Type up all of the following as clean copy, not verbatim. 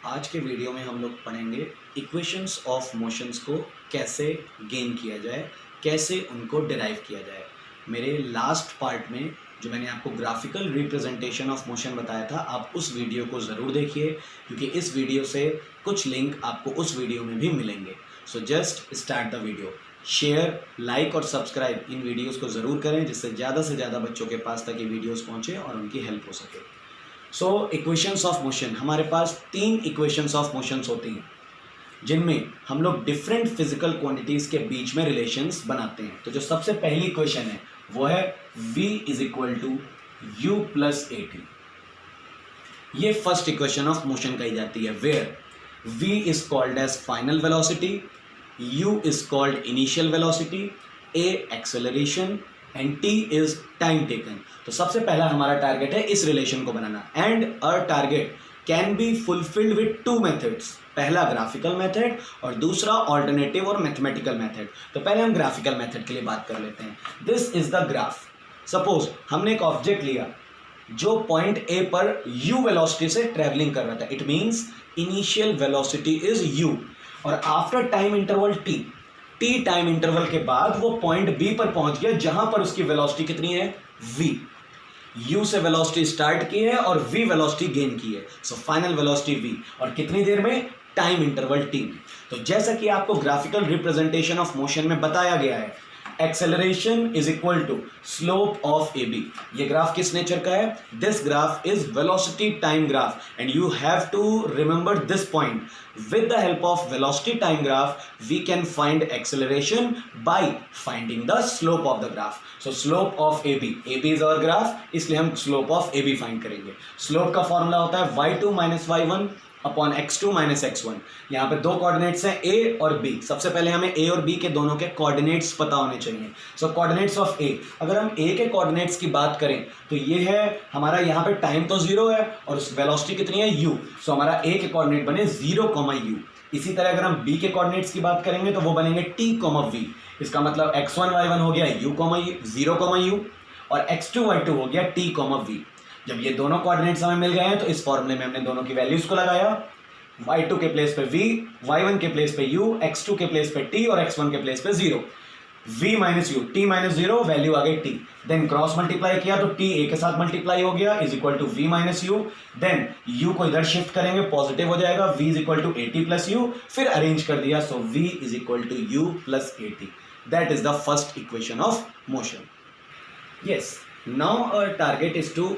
आज के वीडियो में हम लोग पढ़ेंगे इक्वेशंस ऑफ मोशंस को कैसे गेन किया जाए, कैसे उनको डिराइव किया जाए। मेरे लास्ट पार्ट में जो मैंने आपको ग्राफिकल रिप्रेजेंटेशन ऑफ मोशन बताया था, आप उस वीडियो को ज़रूर देखिए क्योंकि इस वीडियो से कुछ लिंक आपको उस वीडियो में भी मिलेंगे। So just start the video. Share, like और सब्सक्राइब इन वीडियोज़ को ज़रूर करें जिससे ज़्यादा से ज़्यादा बच्चों के पास तक ये वीडियोज़ पहुँचे और उनकी हेल्प हो सके। सो इक्वेशंस ऑफ मोशन, हमारे पास 3 इक्वेशंस ऑफ मोशंस होती हैं जिनमें हम लोग डिफरेंट फिजिकल क्वांटिटीज़ के बीच में रिलेशंस बनाते हैं। तो जो सबसे पहली इक्वेशन है वो है v is equal to u plus a t. ये फर्स्ट इक्वेशन ऑफ मोशन कही जाती है, where v is called as final velocity, u is called initial velocity, a acceleration and t is time taken. तो सबसे पहला हमारा target है इस रिलेशन को बनाना, and a target can be fulfilled with 2 methods. पहला ग्राफिकल मेथड और दूसरा ऑल्टरनेटिव और मैथमेटिकल मेथड। तो पहले हम ग्राफिकल मेथड के लिए बात कर लेते हैं। This is the graph. Suppose हमने एक ऑब्जेक्ट लिया जो पॉइंट ए पर u वेलोसिटी से ट्रेवलिंग कर रहा था। It means initial velocity is u और after time interval t time interval के बाद वो पॉइंट b पर पहुंच गया जहां पर उसकी वेलोसिटी कितनी है, v। u से वेलोसिटी स्टार्ट की है और v वेलोसिटी गेन की है। सो फाइनल वेलोसिटी v और कितनी देर में, टाइम इंटरवल t में। तो जैसा कि आपको ग्राफिकल रिप्रेजेंटेशन ऑफ मोशन में बताया गया है, acceleration is equal to slope of A B. ये ग्राफ किस नेचर का है? This graph is velocity time graph and you have to remember this point. with the help of velocity time graph we can find acceleration by finding the slope of the graph. So slope of AB is our graph, इसलिए हम slope of AB find करेंगे। slope का formula होता है y2 minus y1 upon x2 minus x1। यहाँ पे 2 coordinates हैं a और b। सबसे पहले हमें a और b के दोनों के कोऑर्डिनेट्स पता होने चाहिए। सो कोऑर्डिनेट्स ऑफ a, अगर हम a के कोऑर्डिनेट्स की बात करें तो ये है हमारा, यहाँ पे टाइम तो 0 है और वेलोसिटी कितनी है, u। सो हमारा a के कोऑर्डिनेट बने 0, u। इसी तरह अगर हम b के कोऑर्डिनेट्स की बात करेंगे तो वो बनेंगे t, v। इसका मतलब x1 y1 हो गया u, 0, u और x2 y2 हो गया t, v। जब ये दोनों कोऑर्डिनेट्स हमें मिल गए हैं तो इस फॉर्मूले में हमने दोनों की वैल्यूज को लगाया। y2 के प्लेस पे v, y1 के प्लेस पे u, x2 के प्लेस पे t और x1 के प्लेस पे 0। v minus u, t minus 0, value आ गई t। देन क्रॉस मल्टीप्लाई किया तो t a के साथ मल्टीप्लाई हो गया is equal to v minus u. Then u को इधर शिफ्ट करेंगे, पॉजिटिव हो जाएगा, v is equal to a t plus u. फिर अरेंज कर दिया, so v is equal to u plus a t. That is the first equation of motion. Yes, now our target is to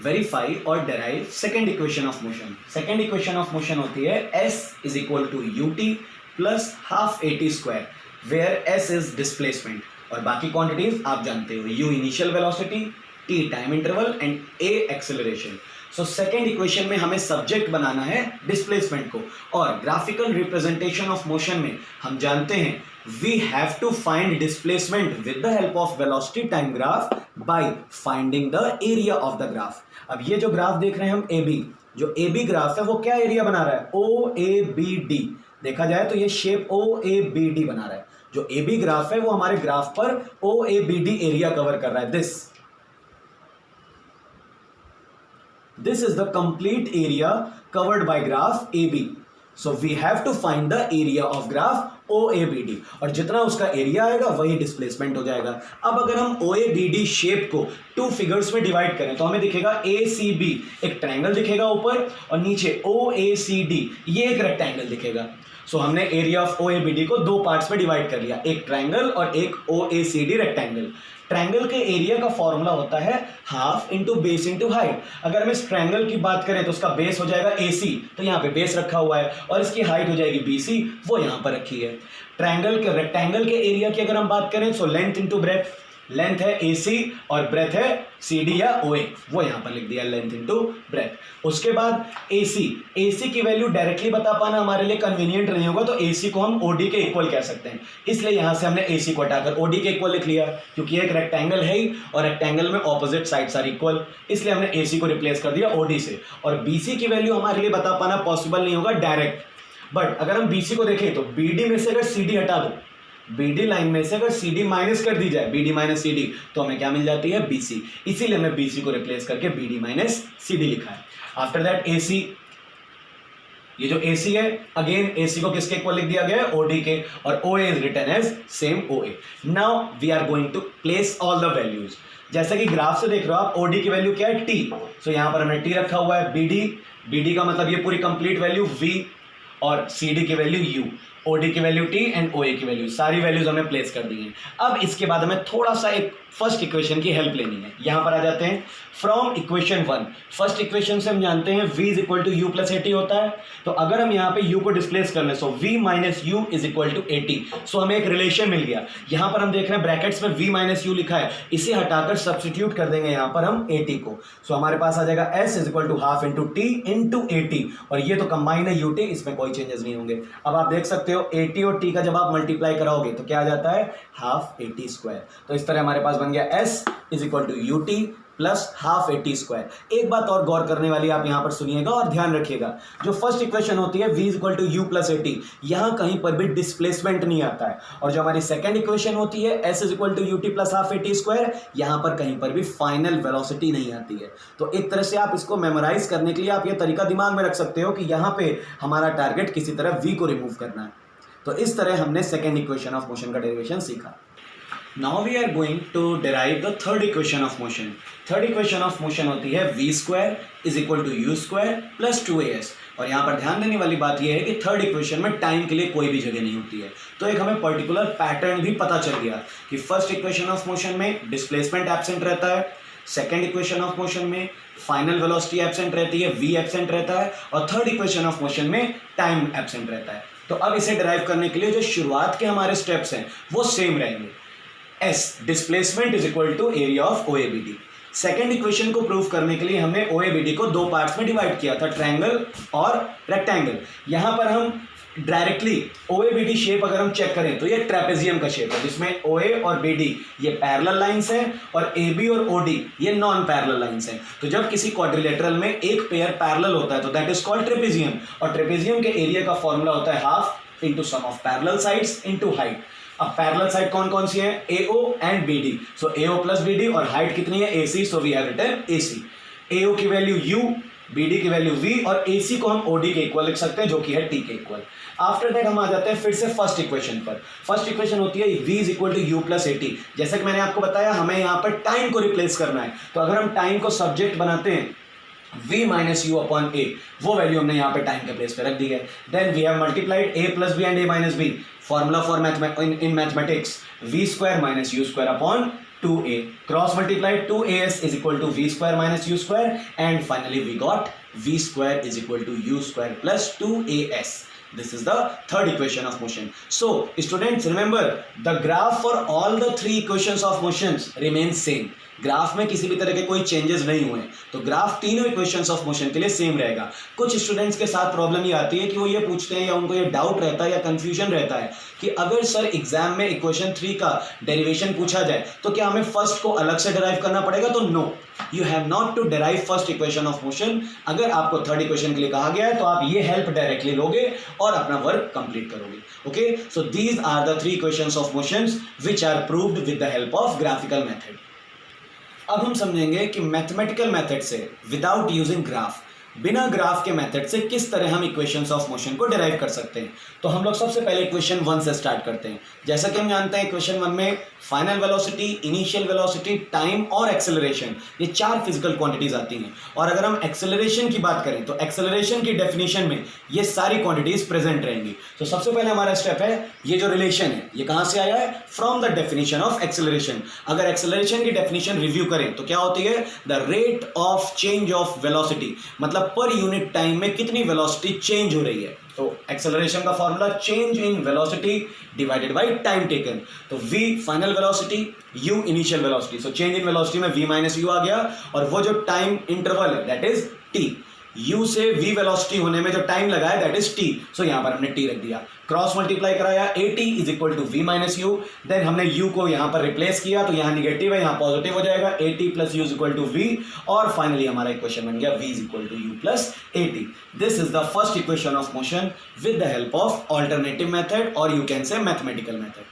verify और derive second equation of motion. Second equation of motion होती है s is equal to you t plus half a t square, where s is displacement और बाकी quantities आप जानते हो, u initial velocity, t time interval and a acceleration. So second equation में हमें subject बनाना है डिस्प्लेसमेंट को, और ग्राफिकल रिप्रेजेंटेशन ऑफ मोशन में हम जानते हैं we have to find displacement with the help of velocity time graph by finding the area of the graph। अब ये जो ग्राफ देख रहे हैं हम AB, जो AB ग्राफ है वो क्या एरिया बना रहा है, OABD। देखा जाए तो ये शेप OABD बना रहा है। जो AB ग्राफ है वो हमारे ग्राफ पर OABD एरिया कवर कर रहा है। This is the complete area covered by graph AB. So we have to find the area of graph OABD और जितना उसका एरिया आएगा वही डिस्प्लेसमेंट हो जाएगा। अब अगर हम OABD शेप को 2 फिगर्स में डिवाइड करें तो हमें दिखेगा ACB, एक ट्रायंगल दिखेगा ऊपर, और नीचे OACD, ये एक रेक्टेंगल दिखेगा। सो हमने एरिया ऑफ OABD को 2 पार्ट्स में डिवाइड कर लिया, एक ट्रायंगल और एक OACD रेक्टेंगल। ट्रायंगल के एरिया का फॉर्मूला होता है half into base into height. अगर हम इस ट्रायंगल की बात करें तो उसका बेस हो जाएगा AC, तो यहाँ पे बेस रखा हुआ है, और इसकी हाइट हो जाएगी BC, वो यहाँ पर रखी है। ट्रायंगल के रेक्टेंगल के एरिया की अगर हम बात करें तो लेंथ इंटू ब्रेथ, लेंथ है AC और ब्रेथ है CD या OA, वो यहाँ पर लिख दिया लेंथ इंटू ब्रेथ। उसके बाद AC की वैल्यू डायरेक्टली बता पाना हमारे लिए कन्वीनियंट नहीं होगा, तो AC को हम OD के इक्वल कह सकते हैं, इसलिए यहाँ से हमने AC को हटाकर OD के इक्वल लिख लिया, क्योंकि एक रेक्टेंगल है ही और रेक्टेंगल में ऑपोजिट साइड्स आर इक्वल, इसलिए हमने AC को रिप्लेस कर दिया OD से। और BC की वैल्यू हमारे लिए बता पाना पॉसिबल नहीं होगा डायरेक्ट, बट अगर हम BC को देखें तो BD में से अगर CD हटा दो, BD लाइन में से अगर CD माइनस कर दी जाए, BD माइनस CD, तो हमें क्या मिल जाती है, BC। इसीलिए हमने BC को रिप्लेस करके BD माइनस CD लिखा है। आफ्टर दैट AC ये जो AC है, अगेन AC को किसके इक्वल लिख दिया गया है, OD के, और OA is written as same OA. Now we are going to place all the values. जैसे कि ग्राफ से देख रहे हो आप, OD की वैल्यू क्या है, T. सो यहां पर हमने T रखा हुआ है. BD का मतलब ये पूरी कंप्लीट वैल्यू V, और CD की वैल्यू U, OD की वैल्यू T एंड OA की वैल्यू, सारी वैल्यूज हमने प्लेस कर दी हैं. अब इसके बाद हमें थोड़ा सा एक फर्स्ट इक्वेशन की हेल्प लेनी है. यहां पर आ जाते हैं. फ्रॉम इक्वेशन 1, फर्स्ट इक्वेशन से हम जानते हैं V is equal to U plus AT होता है. तो अगर हम यहाँ पे U को डिस्प्लेस कर लें, so V minus U is equal to AT. So हमें एक रिलेशन मिल गया. यहां पर हम देख रहे हैं ब्रैकेट्स में V माइनस U लिखा है, इसे हटाकर सब्सटीट्यूट कर देंगे यहां पर हम AT को. सो हमारे पास आ जाएगा S is equal to half into T into AT, और ये तो कंबाइन है UT, इसमें कोई चेंजेस नहीं होंगे. अब आप देख सकते हो AT और T का जब आप मल्टीप्लाई कराओगे तो क्या आ जाता है, हाफ AT स्क्वायर. तो इस तरह हमारे पास बन गया S is equal to UT plus half AT square. एक बात और गौर करने वाली आप यहां पर सुनिएगा और ध्यान रखिएगा, जो फर्स्ट इक्वेशन होती है V is equal to U plus AT, यहां कहीं पर भी डिस्प्लेसमेंट नहीं आता है. और जो हमारी सेकंड इक्वेशन होती है S is equal to UT plus half AT square, यहां पर कहीं पर भी फाइनल वेलोसिटी नहीं आती है. तो एक तरह से आप इसको मेमोराइज करने के लिए आप ये तरीका दिमाग में रख सकते हो कि यहां पे हमारा टारगेट किसी तरह V को रिमूव करना है. तो इस तरह हमने सेकेंड इक्वेशन ऑफ मोशन का डेरिवेशन सीखा. Now we are going to derive the third equation of motion. Third equation of motion होती है v square is equal to u square plus 2as. और यहाँ पर ध्यान देने वाली बात यह है कि थर्ड इक्वेशन में टाइम के लिए कोई भी जगह नहीं होती है. तो एक हमें पर्टिकुलर पैटर्न भी पता चल गया कि फर्स्ट इक्वेशन ऑफ मोशन में डिस्प्लेसमेंट एब्सेंट रहता है, सेकेंड इक्वेशन ऑफ मोशन में फाइनल वेलोसिटी एब्सेंट रहती है, v एब्सेंट रहता है, और थर्ड इक्वेशन ऑफ मोशन में टाइम एब्सेंट रहता है. तो अब इसे डिराइव करने के लिए जो शुरुआत के हमारे स्टेप्स हैं वो सेम रहेंगे. S displacement is equal to area of OABD. Second equation को प्रूव करने के लिए हमने OABD को दो पार्ट्स में डिवाइड किया था, ट्रायंगल और रेक्टेंगल. यहां पर हम डायरेक्टली OABD शेप अगर हम चेक करें तो ये ट्रेपेजियम का शेप है, जिसमें OA और BD ये पैरेलल लाइंस हैं और AB और OD ये नॉन पैरेलल लाइंस हैं. तो जब किसी क्वाड्रिलेटरल में एक पेयर पैरेलल होता है तो दैट इज कॉल्ड ट्रेपेजियम, और ट्रेपेजियम के एरिया का फॉर्मूला होता है half into sum of parallel sides into height. अब पैरेलल साइड कौन कौन सी है, AO and BD. So AO plus BD, और हाइट कितनी है, AC. So we have written AC. AO की वैल्यू U, BD की वैल्यू V, और AC को हम OD के इक्वल लिख सकते हैं जो कि है T के इक्वल. आफ्टर दैट हम आ जाते हैं फिर से फर्स्ट इक्वेशन पर. फर्स्ट इक्वेशन होती है V is equal to U plus AT. जैसे कि मैंने आपको बताया हमें यहाँ पर टाइम को रिप्लेस करना है, तो अगर हम टाइम को सब्जेक्ट बनाते हैं V minus u upon A, वो वैल्यू हमने यहाँ पे टाइम के प्लेस पे रख दी है. Then we have multiplied A plus B and A minus B. Formula for in mathematics V square minus U square upon 2A. Cross multiplied 2AS is equal to V square minus U square, and finally we got V square is equal to U square plus 2AS. This is the third equation of motion. So students remember, the graph for all the three equations of motions remains same. Graph में किसी भी तरह के कोई changes नहीं हुए, तो graph तीनों इक्वेशंस ऑफ मोशन के लिए सेम रहेगा. कुछ स्टूडेंट्स के साथ प्रॉब्लम ये आती है कि वो ये पूछते हैं या उनको ये डाउट रहता है या कंफ्यूजन रहता है कि अगर सर एग्जाम में इक्वेशन 3 का डेरिवेशन पूछा जाए तो क्या हमें फर्स्ट को अलग से डिराइव करना पड़ेगा. तो no, you have not to derive first equation of motion. अगर आपको थर्ड इक्वेशन के लिए कहा गया है तो आप ये हेल्प डायरेक्टली लोगे और अपना वर्क कंप्लीट करोगे. Okay, so these are the 3 equations of motions which are proved with the help of graphical method. अब हम समझेंगे कि मैथमेटिकल मेथड से विदाउट यूजिंग ग्राफ, बिना ग्राफ के मेथड से किस तरह हम इक्वेशंस ऑफ मोशन को डिराइव कर सकते हैं. तो हम लोग सबसे पहले इक्वेशन 1 से स्टार्ट करते हैं. जैसा कि हम जानते हैं इक्वेशन 1 में final velocity, initial velocity, time और एक्सेलरेशन, ये 4 फिजिकल क्वांटिटीज आती हैं. और अगर हम एक्सेलरेशन की बात करें तो एक्सेलरेशन की डेफिनेशन में ये सारी क्वांटिटीज प्रेजेंट रहेंगी. तो सबसे पहले हमारा स्टेप है, ये जो रिलेशन है ये कहाँ से आया है, from the definition of acceleration. अगर एक्सेलरेशन की डेफिनेशन रिव्यू करें तो क्या होती है, the rate of change of velocity, मतलब पर यूनिट टाइम में कितनी वेलोसिटी चेंज हो रही है. तो एक्सेलरेशन का formula change in velocity divided by time taken. तो v final velocity, u initial velocity. So change in velocity में v माइनस यू आ गया, और वो जो टाइम इंटरवल है दैट इज t. u से v वेलोसिटी होने में जो टाइम लगा है दैट इज t. सो यहां पर हमने t रख दिया. क्रॉस मल्टीप्लाई कराया, at is equal to v minus u. Then हमने u को यहां पर रिप्लेस किया तो यहां निगेटिव है, यहां पॉजिटिव हो जाएगा. at plus u is equal to v, और फाइनली हमारा इक्वेशन बन गया v is equal to u plus at. This is the first equation of motion with the help of alternative method, और you can say mathematical method.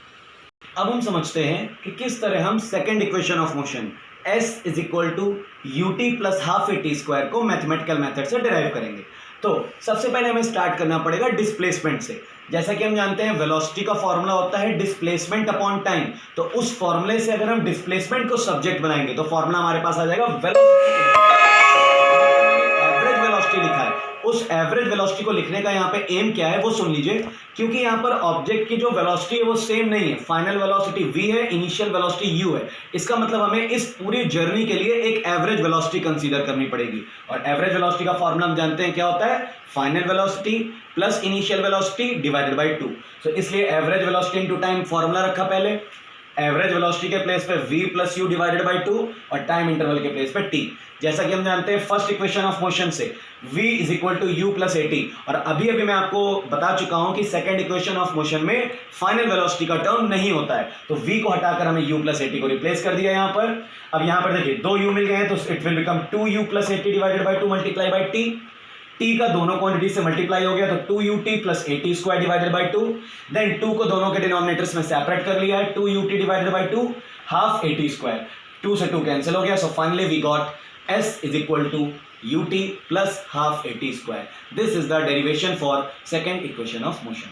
अब हम समझते हैं कि किस तरह हम second equation of motion S is equal to UT plus half AT square को मैथमेटिकल मेथड से डिराइव करेंगे. तो सबसे पहले हमें स्टार्ट करना पड़ेगा डिस्प्लेसमेंट से। जैसा कि हम जानते हैं वेलोसिटी का फॉर्मूला होता है डिस्प्लेसमेंट अपॉन टाइम, तो उस फॉर्मूले से अगर हम डिस्प्लेसमेंट को सब्जेक्ट बनाएंगे तो फॉर्मूला हमारे पास आ जाएगा एवरेज वेलोसिटी लिखा है। उस एवरेज वेलोसिटी को लिखने का यहाँ पे एम क्या है वो सुन लीजिए, क्योंकि यहाँ पर ऑब्जेक्ट की जो वेलोसिटी है वो सेम नहीं है। फाइनल वेलोसिटी v है, इनिशियल वेलोसिटी u है। इसका मतलब हमें इस पूरी जर्नी के लिए एक एवरेज वेलोसिटी कंसीडर करनी पड़ेगी, और एवरेज वेलोसिटी का फॉर्मूला हम जानते हैं क्या होता है, final velocity plus initial velocity divided by 2। So इसलिए average velocity into time formula रखा पहले, एवरेज वेलोसिटी के प्लेस पे v plus u divided by 2 और टाइम इंटरवल के प्लेस पे t। जैसा कि हम जानते हैं फर्स्ट इक्वेशन ऑफ मोशन से v is equal to u plus a t, और अभी मैं आपको बता चुका हूं कि सेकंड इक्वेशन ऑफ मोशन में फाइनल वेलोसिटी का टर्म नहीं होता है, तो v को हटाकर हमें u प्लस ए टी को रिप्लेस कर दिया यहाँ पर। अब यहाँ पर देखिए 2 u मिल गए हैं, तो it will become 2u plus a T divided by 2 multiply by t। t का दोनों क्वांटिटी से मल्टीप्लाई हो गया तो 2ut plus a t square divided by 2। Then 2 को दोनों के डिनोमिनेटर्स में सेपरेट कर लिया है, 2ut divided by 2 half a t square, 2 से 2 कैंसिल हो गया। So finally we got s is equal to ut plus half a t square. This is the derivation for second equation of motion.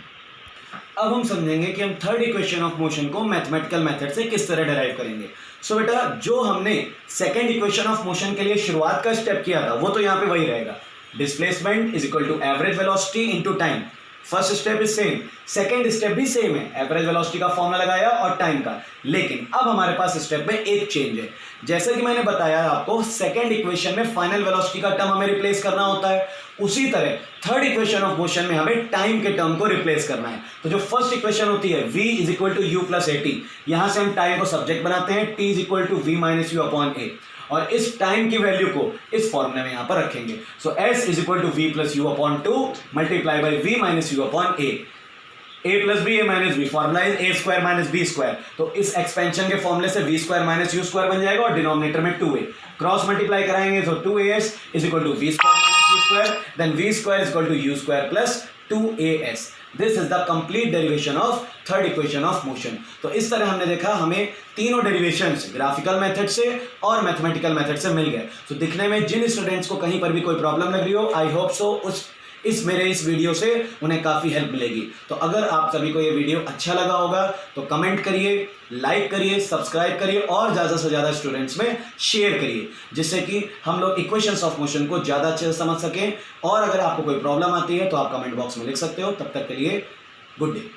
अब हम समझेंगे कि हम third equation of motion को mathematical method से किस तरह डिराइव करेंगे। सो बेटा जो हमने सेकेंड इक्वेशन ऑफ मोशन के लिए शुरुआत का स्टेप किया था वो तो यहाँ पे वही रहेगा, displacement is equal to average velocity into time. First step is same, second step भी सेम है, एवरेज वेलोसिटी का फॉर्मूला लगाया और टाइम का। लेकिन अब हमारे पास स्टेप में एक चेंज है। जैसे कि मैंने बताया आपको सेकेंड इक्वेशन में फाइनल वेलोसिटी का टर्म हमें रिप्लेस करना होता है, उसी तरह थर्ड इक्वेशन ऑफ मोशन में हमें टाइम के टर्म को रिप्लेस करना है। तो जो फर्स्ट इक्वेशन होती है v is equal to u plus a t, यहां से हम टाइम को सब्जेक्ट बनाते हैं, t is equal to v minus u upon a, और इस टाइम की वैल्यू को इस फॉर्मूले में यहां पर रखेंगे। So s is equal to v plus u upon 2 multiply by v minus u upon a plus b a minus b, formula is a square minus b square. तो इस एक्सपेंशन के फॉर्मूले से v square minus u square बन जाएगा और denominator में 2a cross multiply कराएंगे तो 2as is equal to v square minus v square, then v square is equal to u square plus 2as। This is the complete derivation of third equation of motion. तो इस तरह हमने देखा हमें तीनों derivations graphical method से और mathematical method से मिल गए। तो दिखने में जिन स्टूडेंट्स को कहीं पर भी कोई प्रॉब्लम लग रही हो, आई होप सो इस वीडियो से उन्हें काफ़ी हेल्प मिलेगी। तो अगर आप सभी को ये वीडियो अच्छा लगा होगा तो कमेंट करिए, लाइक करिए, सब्सक्राइब करिए और ज़्यादा से ज़्यादा स्टूडेंट्स में शेयर करिए, जिससे कि हम लोग इक्वेशंस ऑफ मोशन को ज़्यादा अच्छे से समझ सकें। और अगर आपको कोई प्रॉब्लम आती है तो आप कमेंट बॉक्स में लिख सकते हो। तब तक के लिए गुड डे।